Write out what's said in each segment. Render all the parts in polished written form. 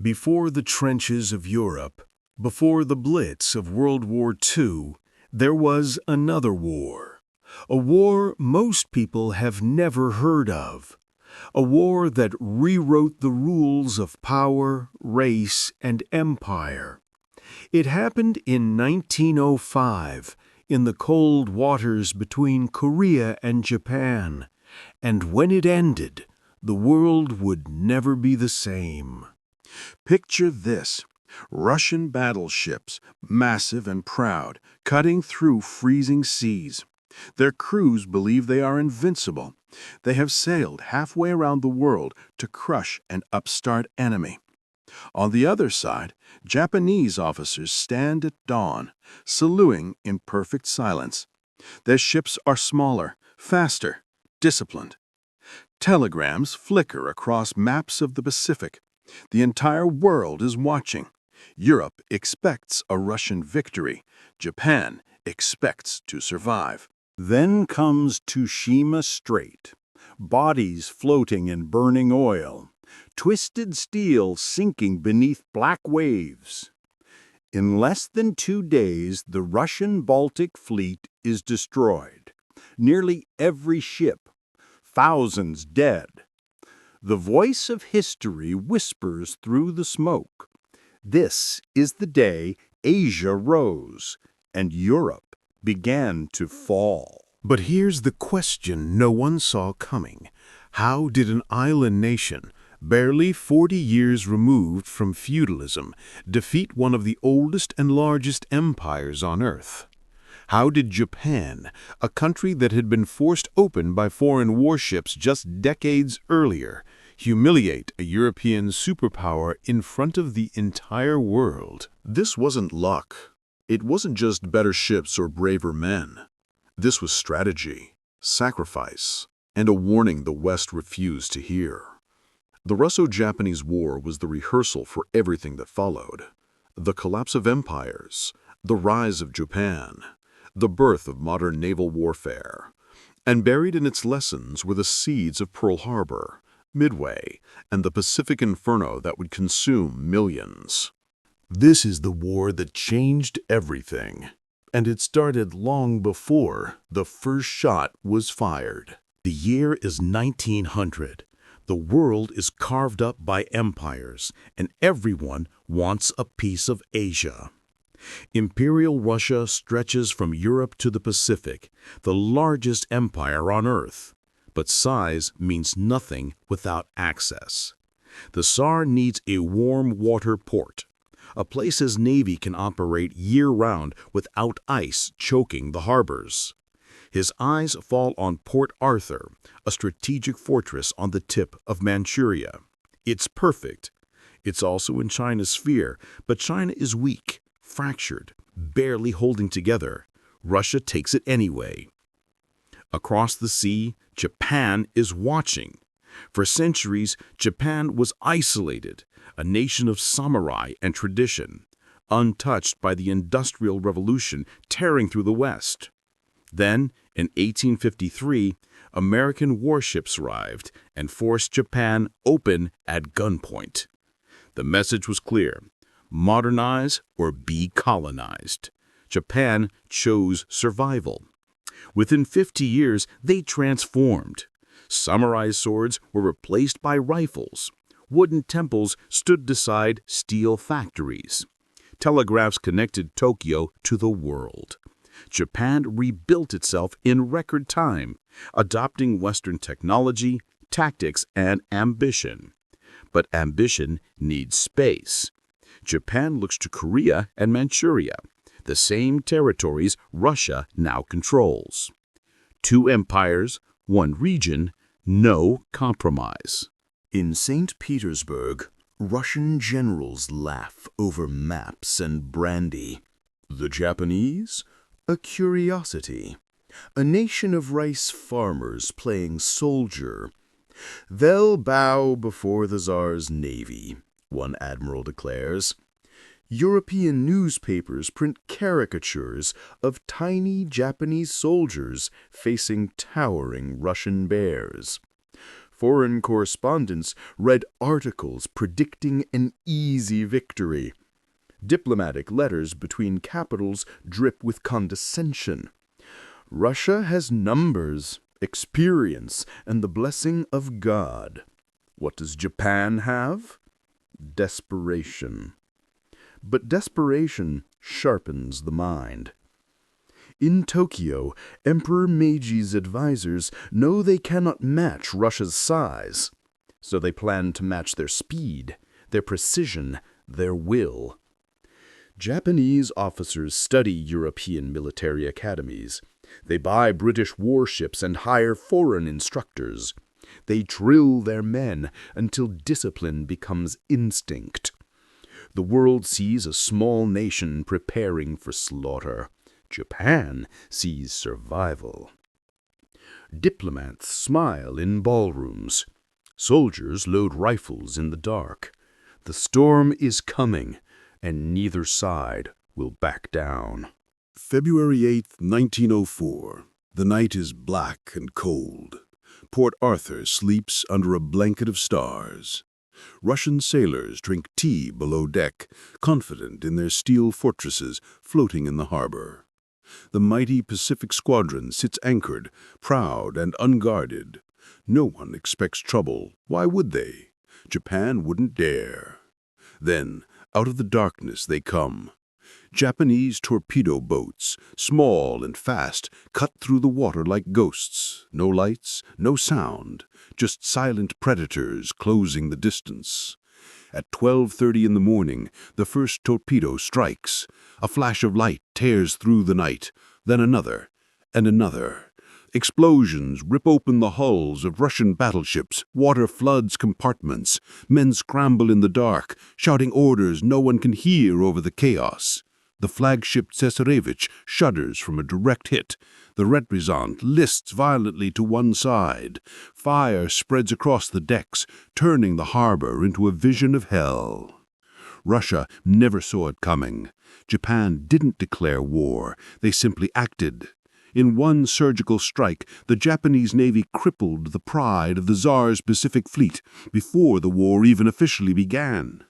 Before the trenches of Europe, before the blitz of World War II, there was another war. A war most people have never heard of. A war that rewrote the rules of power, race, and empire. It happened in 1905, in the cold waters between Korea and Japan, and when it ended, the world would never be the same. Picture this: Russian battleships, massive and proud, cutting through freezing seas. Their crews believe they are invincible. They have sailed halfway around the world to crush an upstart enemy. On the other side, Japanese officers stand at dawn, saluting in perfect silence. Their ships are smaller, faster, disciplined. Telegrams flicker across maps of the Pacific. The entire world is watching. Europe expects a Russian victory. Japan expects to survive. Then comes Tsushima Strait, bodies floating in burning oil, twisted steel sinking beneath black waves. In less than 2 days, the Russian Baltic Fleet is destroyed. Nearly every ship, thousands dead. The voice of history whispers through the smoke. This is the day Asia rose and Europe began to fall. But here's the question no one saw coming. How did an island nation, barely 40 years removed from feudalism, defeat one of the oldest and largest empires on Earth? How did Japan, a country that had been forced open by foreign warships just decades earlier, humiliate a European superpower in front of the entire world? This wasn't luck. It wasn't just better ships or braver men. This was strategy, sacrifice, and a warning the West refused to hear. The Russo-Japanese War was the rehearsal for everything that followed. The collapse of empires, the rise of Japan, the birth of modern naval warfare. And buried in its lessons were the seeds of Pearl Harbor, Midway, and the Pacific Inferno that would consume millions. This is the war that changed everything, and it started long before the first shot was fired. The year is 1900. The world is carved up by empires, and everyone wants a piece of Asia. Imperial Russia stretches from Europe to the Pacific, the largest empire on Earth. But size means nothing without access. The Tsar needs a warm water port, a place his navy can operate year-round without ice choking the harbors. His eyes fall on Port Arthur, a strategic fortress on the tip of Manchuria. It's perfect. It's also in China's sphere, but China is weak, fractured, barely holding together. Russia takes it anyway. Across the sea, Japan is watching. For centuries, Japan was isolated, a nation of samurai and tradition, untouched by the Industrial Revolution tearing through the West. Then, in 1853, American warships arrived and forced Japan open at gunpoint. The message was clear: modernize or be colonized. Japan chose survival. Within 50 years, they transformed. Samurai swords were replaced by rifles. Wooden temples stood beside steel factories. Telegraphs connected Tokyo to the world. Japan rebuilt itself in record time, adopting Western technology, tactics, and ambition. But ambition needs space. Japan looks to Korea and Manchuria, the same territories Russia now controls. 2 empires, 1 region, no compromise. In St. Petersburg, Russian generals laugh over maps and brandy. The Japanese? A curiosity. A nation of rice farmers playing soldier. They'll bow before the Tsar's navy, one admiral declares. European newspapers print caricatures of tiny Japanese soldiers facing towering Russian bears. Foreign correspondents read articles predicting an easy victory. Diplomatic letters between capitals drip with condescension. Russia has numbers, experience, and the blessing of God. What does Japan have? Desperation. But desperation sharpens the mind. In Tokyo, Emperor Meiji's advisors know they cannot match Russia's size, so they plan to match their speed, their precision, their will. Japanese officers study European military academies. They buy British warships and hire foreign instructors. They drill their men until discipline becomes instinct. The world sees a small nation preparing for slaughter. Japan sees survival. Diplomats smile in ballrooms. Soldiers load rifles in the dark. The storm is coming, and neither side will back down. February 8, 1904. The night is black and cold. Port Arthur sleeps under a blanket of stars. Russian sailors drink tea below deck, confident in their steel fortresses floating in the harbor. The mighty Pacific Squadron sits anchored, proud and unguarded. No one expects trouble. Why would they? Japan wouldn't dare. Then, out of the darkness they come. Japanese torpedo boats, small and fast, cut through the water like ghosts. No lights, no sound, just silent predators closing the distance. At 12:30 in the morning, the first torpedo strikes. A flash of light tears through the night, then another, and another. Explosions rip open the hulls of Russian battleships, water floods compartments. Men scramble in the dark, shouting orders no one can hear over the chaos. The flagship Tsesarevich shudders from a direct hit. The Represent lists violently to one side. Fire spreads across the decks, turning the harbor into a vision of hell. Russia never saw it coming. Japan didn't declare war. They simply acted. In one surgical strike, the Japanese Navy crippled the pride of the Tsar's Pacific Fleet before the war even officially began.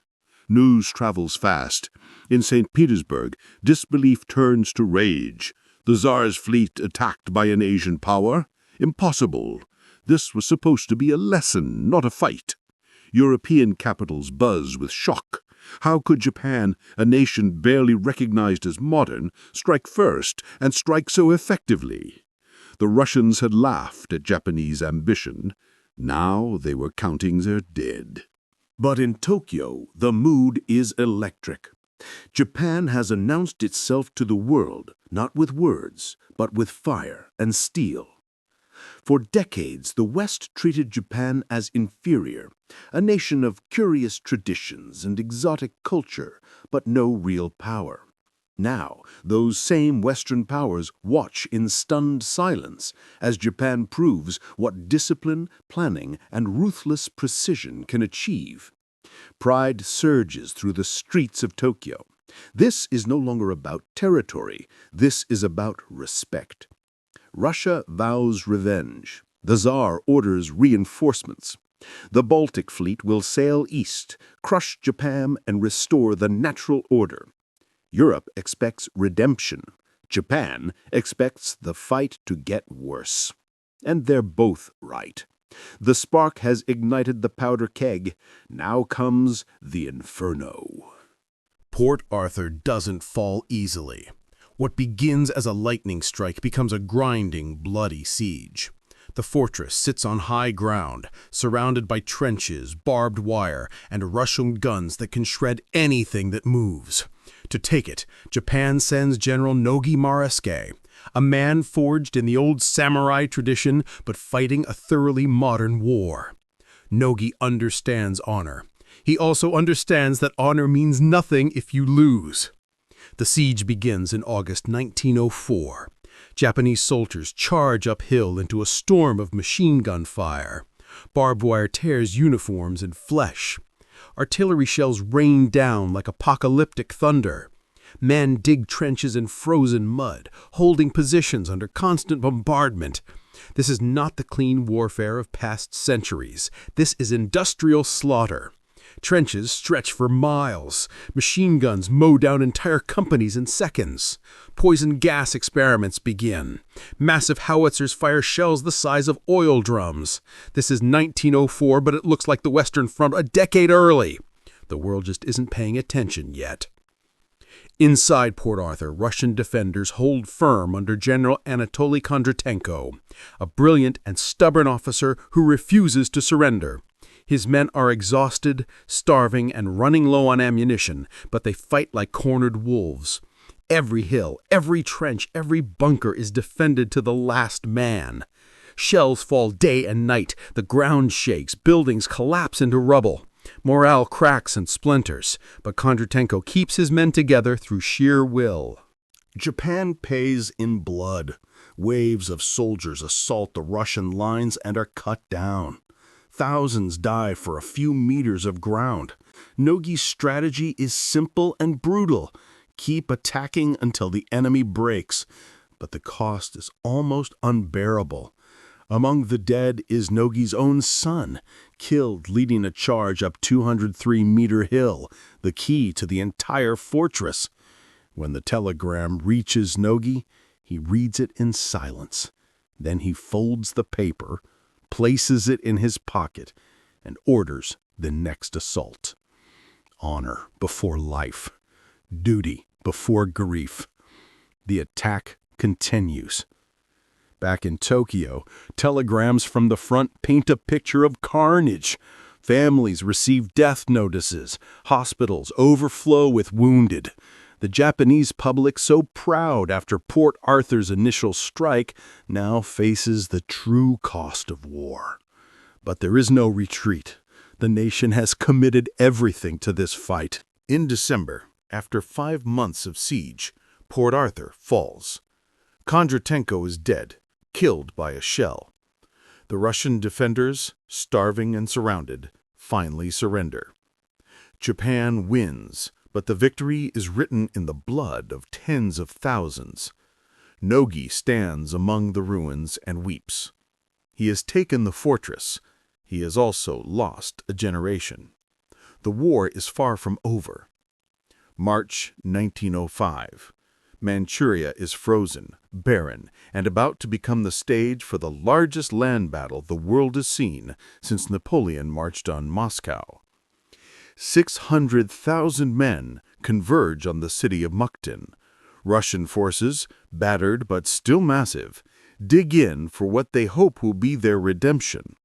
News travels fast. In St. Petersburg, disbelief turns to rage. The Tsar's fleet attacked by an Asian power? Impossible. This was supposed to be a lesson, not a fight. European capitals buzz with shock. How could Japan, a nation barely recognized as modern, strike first and strike so effectively? The Russians had laughed at Japanese ambition. Now they were counting their dead. But in Tokyo, the mood is electric. Japan has announced itself to the world, not with words, but with fire and steel. For decades, the West treated Japan as inferior, a nation of curious traditions and exotic culture, but no real power. Now, those same Western powers watch in stunned silence as Japan proves what discipline, planning, and ruthless precision can achieve. Pride surges through the streets of Tokyo. This is no longer about territory. This is about respect. Russia vows revenge. The Tsar orders reinforcements. The Baltic Fleet will sail east, crush Japan, and restore the natural order. Europe expects redemption. Japan expects the fight to get worse. And they're both right. The spark has ignited the powder keg. Now comes the inferno. Port Arthur doesn't fall easily. What begins as a lightning strike becomes a grinding, bloody siege. The fortress sits on high ground, surrounded by trenches, barbed wire, and Russian guns that can shred anything that moves. To take it, Japan sends General Nogi Maraske, a man forged in the old samurai tradition but fighting a thoroughly modern war. Nogi understands honor. He also understands that honor means nothing if you lose. The siege begins in August 1904. Japanese soldiers charge uphill into a storm of machine gun fire. Barbed wire tears uniforms and flesh. Artillery shells rain down like apocalyptic thunder. Men dig trenches in frozen mud, holding positions under constant bombardment. This is not the clean warfare of past centuries. This is industrial slaughter. Trenches stretch for miles. Machine guns mow down entire companies in seconds. Poison gas experiments begin. Massive howitzers fire shells the size of oil drums. This is 1904, but it looks like the Western Front a decade early. The world just isn't paying attention yet. Inside Port Arthur, Russian defenders hold firm under General Anatoly Kondratenko, a brilliant and stubborn officer who refuses to surrender. His men are exhausted, starving, and running low on ammunition, but they fight like cornered wolves. Every hill, every trench, every bunker is defended to the last man. Shells fall day and night, the ground shakes, buildings collapse into rubble. Morale cracks and splinters, but Kondratenko keeps his men together through sheer will. Japan pays in blood. Waves of soldiers assault the Russian lines and are cut down. Thousands die for a few meters of ground. Nogi's strategy is simple and brutal. Keep attacking until the enemy breaks. But the cost is almost unbearable. Among the dead is Nogi's own son, killed leading a charge up 203-meter hill, the key to the entire fortress. When the telegram reaches Nogi, he reads it in silence. Then he folds the paper, places it in his pocket, and orders the next assault. Honor before life. Duty before grief. The attack continues. Back in Tokyo, telegrams from the front paint a picture of carnage. Families receive death notices. Hospitals overflow with wounded. The Japanese public, so proud after Port Arthur's initial strike, now faces the true cost of war. But there is no retreat. The nation has committed everything to this fight. In December, after 5 months of siege, Port Arthur falls. Kondratenko is dead, killed by a shell. The Russian defenders, starving and surrounded, finally surrender. Japan wins, but the victory is written in the blood of tens of thousands. Nogi stands among the ruins and weeps. He has taken the fortress. He has also lost a generation. The war is far from over. March 1905. Manchuria is frozen, barren, and about to become the stage for the largest land battle the world has seen since Napoleon marched on Moscow. 600,000 men converge on the city of Mukden. Russian forces, battered but still massive, dig in for what they hope will be their redemption.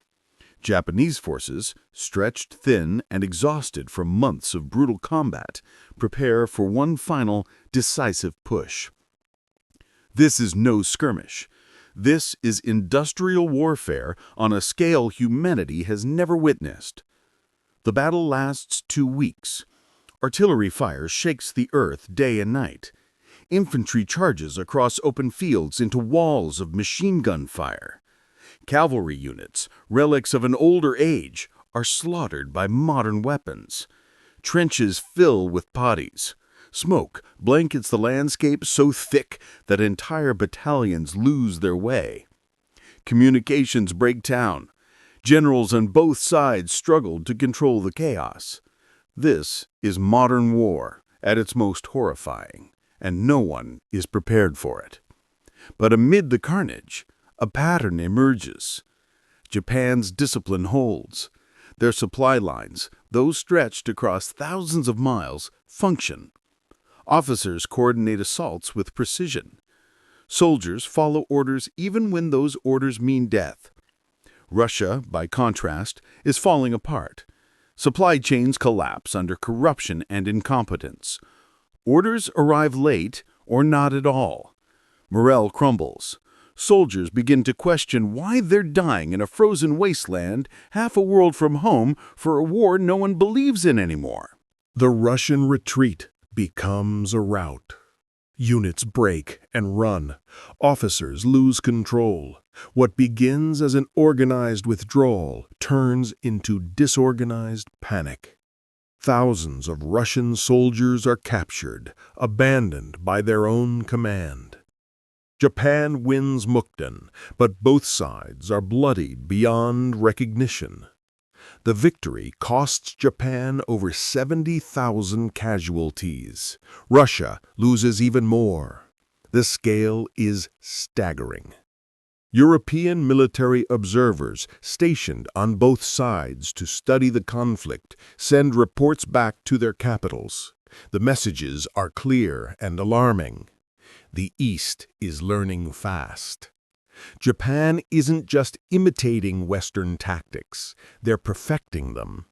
Japanese forces, stretched thin and exhausted from months of brutal combat, prepare for one final, decisive push. This is no skirmish. This is industrial warfare on a scale humanity has never witnessed. The battle lasts 2 weeks. Artillery fire shakes the earth day and night. Infantry charges across open fields into walls of machine gun fire. Cavalry units, relics of an older age, are slaughtered by modern weapons. Trenches fill with bodies. Smoke blankets the landscape so thick that entire battalions lose their way. Communications break down. Generals on both sides struggled to control the chaos. This is modern war at its most horrifying, and no one is prepared for it. But amid the carnage, a pattern emerges. Japan's discipline holds. Their supply lines, those stretched across thousands of miles, function. Officers coordinate assaults with precision. Soldiers follow orders even when those orders mean death. Russia, by contrast, is falling apart. Supply chains collapse under corruption and incompetence. Orders arrive late or not at all. Morale crumbles. Soldiers begin to question why they're dying in a frozen wasteland half a world from home for a war no one believes in anymore. The Russian retreat becomes a rout. Units break and run. Officers lose control. What begins as an organized withdrawal turns into disorganized panic. Thousands of Russian soldiers are captured, abandoned by their own command. Japan wins Mukden, but both sides are bloodied beyond recognition. The victory costs Japan over 70,000 casualties. Russia loses even more. The scale is staggering. European military observers stationed on both sides to study the conflict send reports back to their capitals. The messages are clear and alarming. The East is learning fast. Japan isn't just imitating Western tactics, they're perfecting them.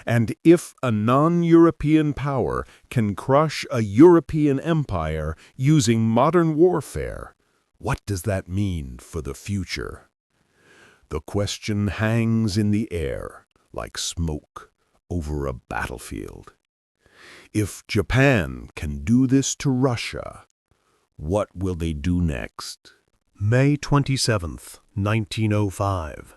And if a non-European power can crush a European empire using modern warfare, what does that mean for the future? The question hangs in the air like smoke over a battlefield. If Japan can do this to Russia, what will they do next? May 27th, 1905.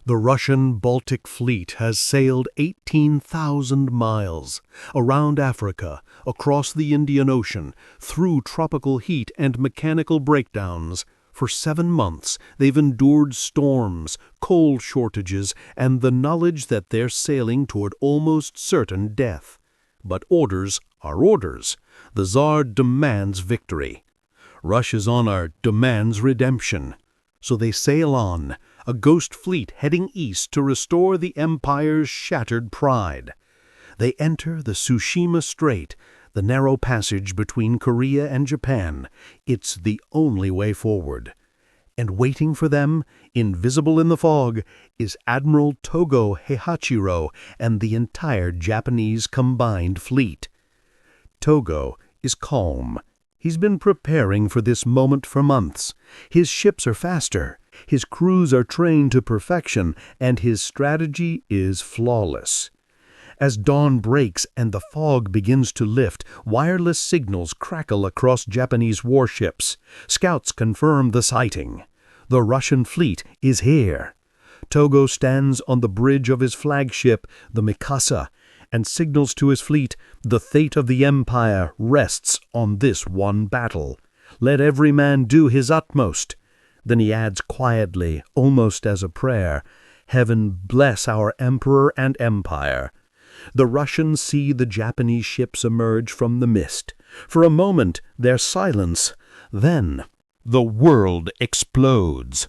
The Russian Baltic Fleet has sailed 18,000 miles around Africa, across the Indian Ocean, through tropical heat and mechanical breakdowns. For 7 months, they've endured storms, coal shortages, and the knowledge that they're sailing toward almost certain death. But orders are orders. The Tsar demands victory. Russia's honor demands redemption. So they sail on, a ghost fleet heading east to restore the empire's shattered pride. They enter the Tsushima Strait, the narrow passage between Korea and Japan. It's the only way forward. And waiting for them, invisible in the fog, is Admiral Togo Heihachiro and the entire Japanese combined fleet. Togo is calm. He's been preparing for this moment for months. His ships are faster, his crews are trained to perfection, and his strategy is flawless. As dawn breaks and the fog begins to lift, wireless signals crackle across Japanese warships. Scouts confirm the sighting. The Russian fleet is here. Togo stands on the bridge of his flagship, the Mikasa, and signals to his fleet, the fate of the empire rests on this one battle. Let every man do his utmost. Then he adds quietly, almost as a prayer, Heaven bless our emperor and empire. The Russians see the Japanese ships emerge from the mist. For a moment, there's silence. Then, the world explodes.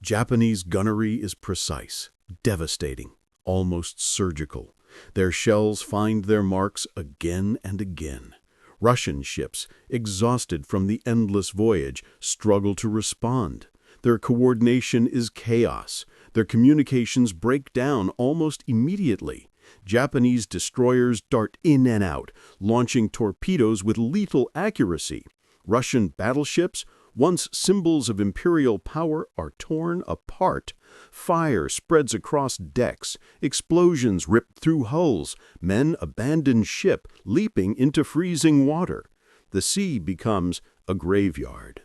Japanese gunnery is precise, devastating, almost surgical. Their shells find their marks again and again. Russian ships, exhausted from the endless voyage, struggle to respond. Their coordination is chaos. Their communications break down almost immediately. Japanese destroyers dart in and out, launching torpedoes with lethal accuracy. Russian battleships, once symbols of imperial power, are torn apart. Fire spreads across decks, explosions rip through hulls, men abandon ship, leaping into freezing water. The sea becomes a graveyard.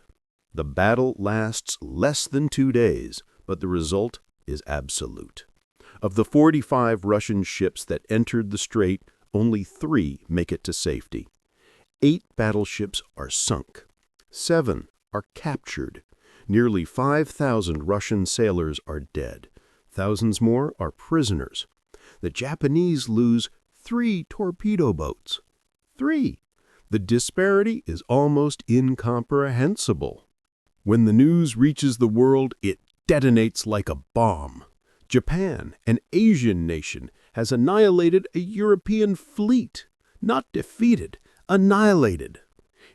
The battle lasts less than 2 days, but the result is absolute. Of the 45 Russian ships that entered the strait, only 3 make it to safety. 8 battleships are sunk. 7 are captured. Nearly 5,000 Russian sailors are dead. Thousands more are prisoners. The Japanese lose 3 torpedo boats. 3. The disparity is almost incomprehensible. When the news reaches the world, it detonates like a bomb. Japan, an Asian nation, has annihilated a European fleet. Not defeated, annihilated.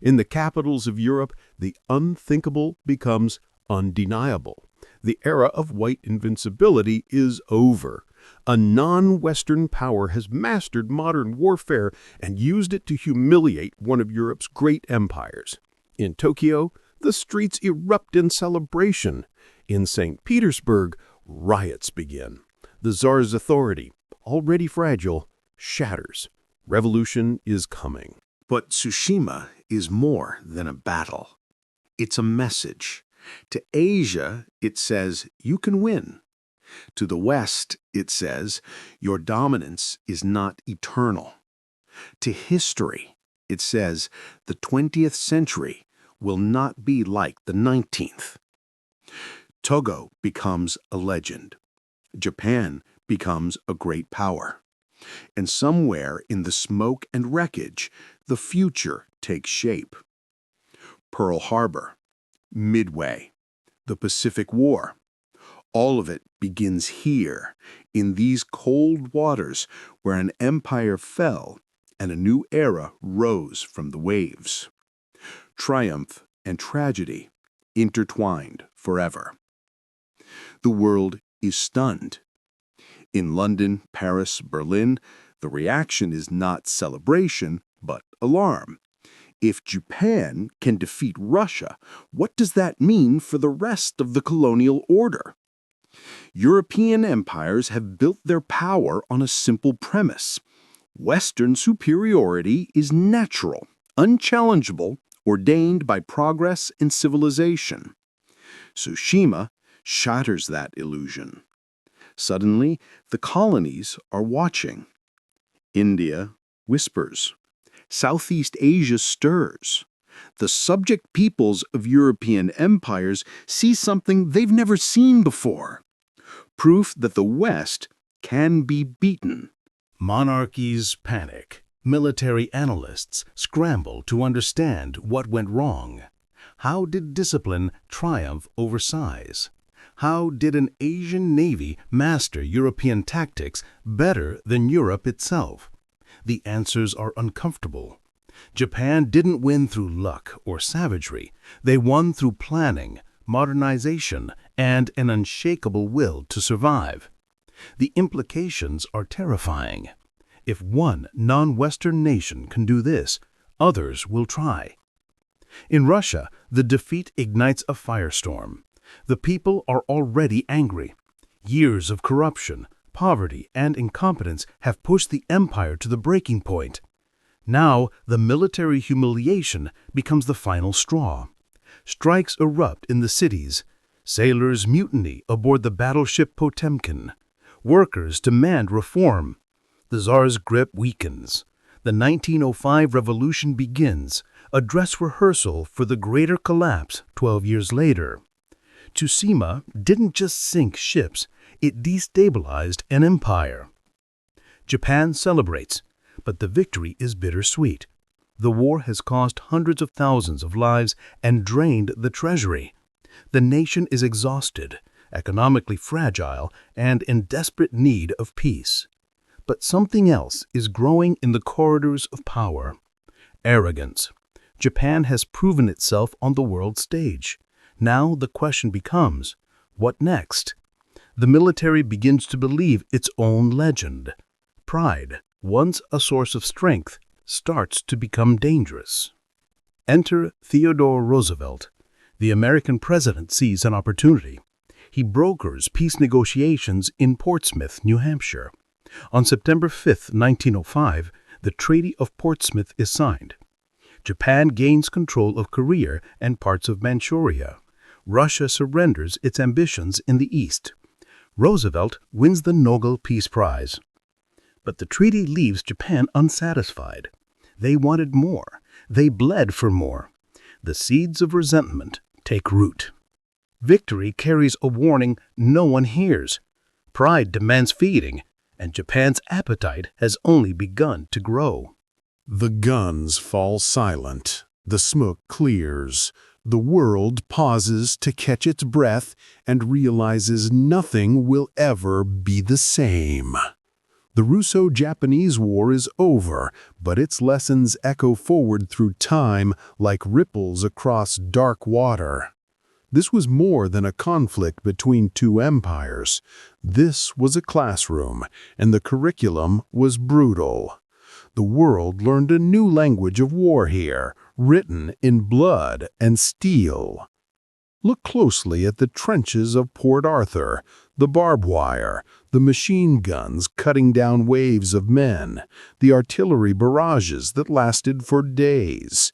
In the capitals of Europe, the unthinkable becomes undeniable. The era of white invincibility is over. A non-Western power has mastered modern warfare and used it to humiliate one of Europe's great empires. In Tokyo, the streets erupt in celebration. In St. Petersburg, riots begin. The Tsar's authority, already fragile, shatters. Revolution is coming. But Tsushima is more than a battle. It's a message. To Asia, it says, you can win. To the West, it says, your dominance is not eternal. To history, it says, the 20th century will not be like the 19th. Togo becomes a legend. Japan becomes a great power. And somewhere in the smoke and wreckage, the future takes shape. Pearl Harbor, Midway, the Pacific War, all of it begins here, in these cold waters where an empire fell and a new era rose from the waves. Triumph and tragedy intertwined forever. The world is stunned. In London, Paris, Berlin, the reaction is not celebration, but alarm. If Japan can defeat Russia, what does that mean for the rest of the colonial order? European empires have built their power on a simple premise. Western superiority is natural, unchallengeable, ordained by progress and civilization. Tsushima shatters that illusion. Suddenly, the colonies are watching. India whispers. Southeast Asia stirs. The subject peoples of European empires see something they've never seen before. Proof that the West can be beaten. Monarchies panic. Military analysts scramble to understand what went wrong. How did discipline triumph over size? How did an Asian navy master European tactics better than Europe itself? The answers are uncomfortable. Japan didn't win through luck or savagery. They won through planning, modernization, and an unshakable will to survive. The implications are terrifying. If one non-Western nation can do this, others will try. In Russia, the defeat ignites a firestorm. The people are already angry. Years of corruption, poverty, and incompetence have pushed the empire to the breaking point. Now, the military humiliation becomes the final straw. Strikes erupt in the cities. Sailors mutiny aboard the battleship Potemkin. Workers demand reform. The Tsar's grip weakens. The 1905 revolution begins, a dress rehearsal for the greater collapse 12 years later. Tsushima didn't just sink ships, it destabilized an empire. Japan celebrates, but the victory is bittersweet. The war has cost hundreds of thousands of lives and drained the treasury. The nation is exhausted, economically fragile, and in desperate need of peace. But something else is growing in the corridors of power. Arrogance. Japan has proven itself on the world stage. Now the question becomes, what next? The military begins to believe its own legend. Pride, once a source of strength, starts to become dangerous. Enter Theodore Roosevelt. The American president sees an opportunity. He brokers peace negotiations in Portsmouth, New Hampshire. On September 5, 1905, the Treaty of Portsmouth is signed. Japan gains control of Korea and parts of Manchuria. Russia surrenders its ambitions in the east. Roosevelt wins the Nobel Peace Prize. But the treaty leaves Japan unsatisfied. They wanted more. They bled for more. The seeds of resentment take root. Victory carries a warning no one hears. Pride demands feeding, and Japan's appetite has only begun to grow. The guns fall silent. The smoke clears. The world pauses to catch its breath and realizes nothing will ever be the same. The Russo-Japanese War is over, but its lessons echo forward through time like ripples across dark water. This was more than a conflict between two empires. This was a classroom, and the curriculum was brutal. The world learned a new language of war here, written in blood and steel. Look closely at the trenches of Port Arthur, the barbed wire, the machine guns cutting down waves of men, the artillery barrages that lasted for days.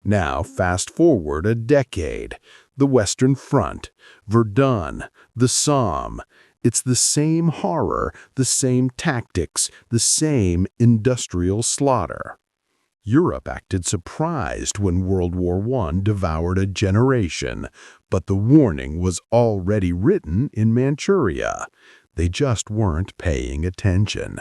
Now fast forward a decade. The Western Front, Verdun, the Somme. It's the same horror, the same tactics, the same industrial slaughter. Europe acted surprised when World War I devoured a generation, but the warning was already written in Manchuria. They just weren't paying attention.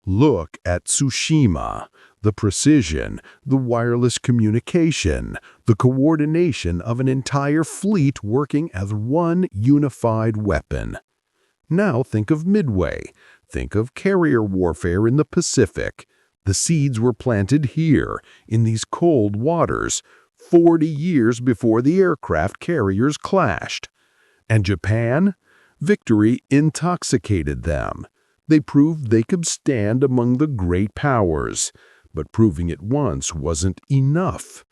Look at Tsushima, the precision, the wireless communication, the coordination of an entire fleet working as one unified weapon. Now think of Midway. Think of carrier warfare in the Pacific. The seeds were planted here, in these cold waters, 40 years before the aircraft carriers clashed. And Japan? Victory intoxicated them. They proved they could stand among the great powers. But proving it once wasn't enough.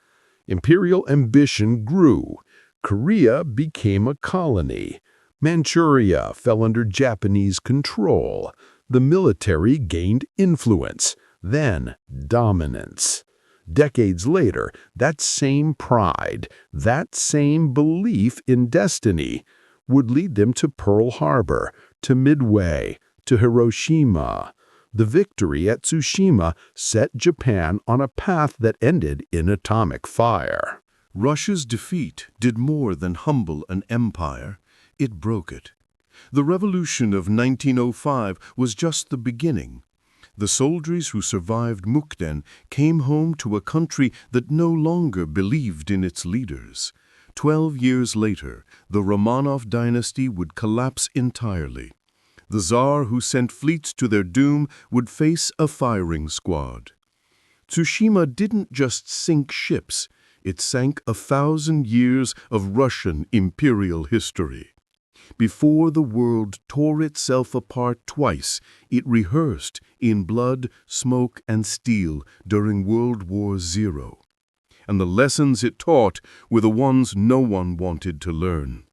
Imperial ambition grew. Korea became a colony. Manchuria fell under Japanese control. The military gained influence, then dominance. Decades later, that same pride, that same belief in destiny would lead them to Pearl Harbor, to Midway, to Hiroshima. The victory at Tsushima set Japan on a path that ended in atomic fire. Russia's defeat did more than humble an empire. It broke it. The revolution of 1905 was just the beginning. The soldiers who survived Mukden came home to a country that no longer believed in its leaders. 12 years later, the Romanov dynasty would collapse entirely. The Tsar who sent fleets to their doom would face a firing squad. Tsushima didn't just sink ships, it sank 1,000 years of Russian imperial history. Before the world tore itself apart twice, it rehearsed in blood, smoke, and steel during World War Zero. And the lessons it taught were the ones no one wanted to learn.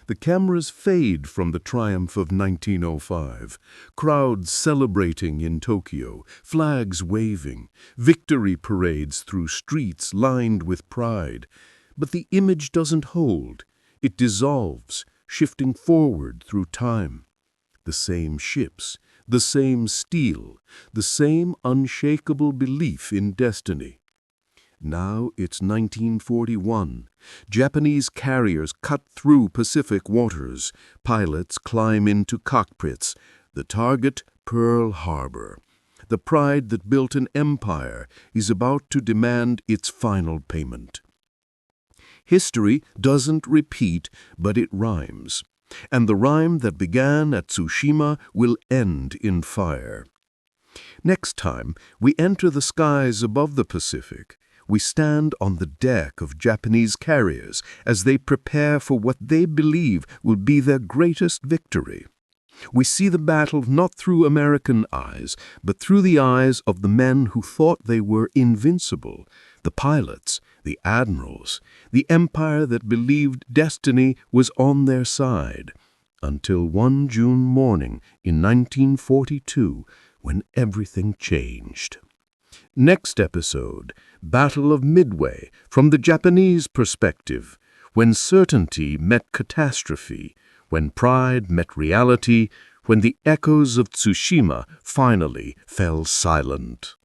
The cameras fade from the triumph of 1905, crowds celebrating in Tokyo, flags waving, victory parades through streets lined with pride. But the image doesn't hold. It dissolves, shifting forward through time. The same ships, the same steel, the same unshakable belief in destiny. Now it's 1941. Japanese carriers cut through Pacific waters. Pilots climb into cockpits. The target, Pearl Harbor. The pride that built an empire is about to demand its final payment. History doesn't repeat, but it rhymes. And the rhyme that began at Tsushima will end in fire. Next time we enter the skies above the Pacific, we stand on the deck of Japanese carriers as they prepare for what they believe will be their greatest victory. We see the battle not through American eyes, but through the eyes of the men who thought they were invincible, the pilots, the admirals, the empire that believed destiny was on their side, until one June morning in 1942, when everything changed. Next episode, Battle of Midway, from the Japanese perspective, when certainty met catastrophe, when pride met reality, when the echoes of Tsushima finally fell silent.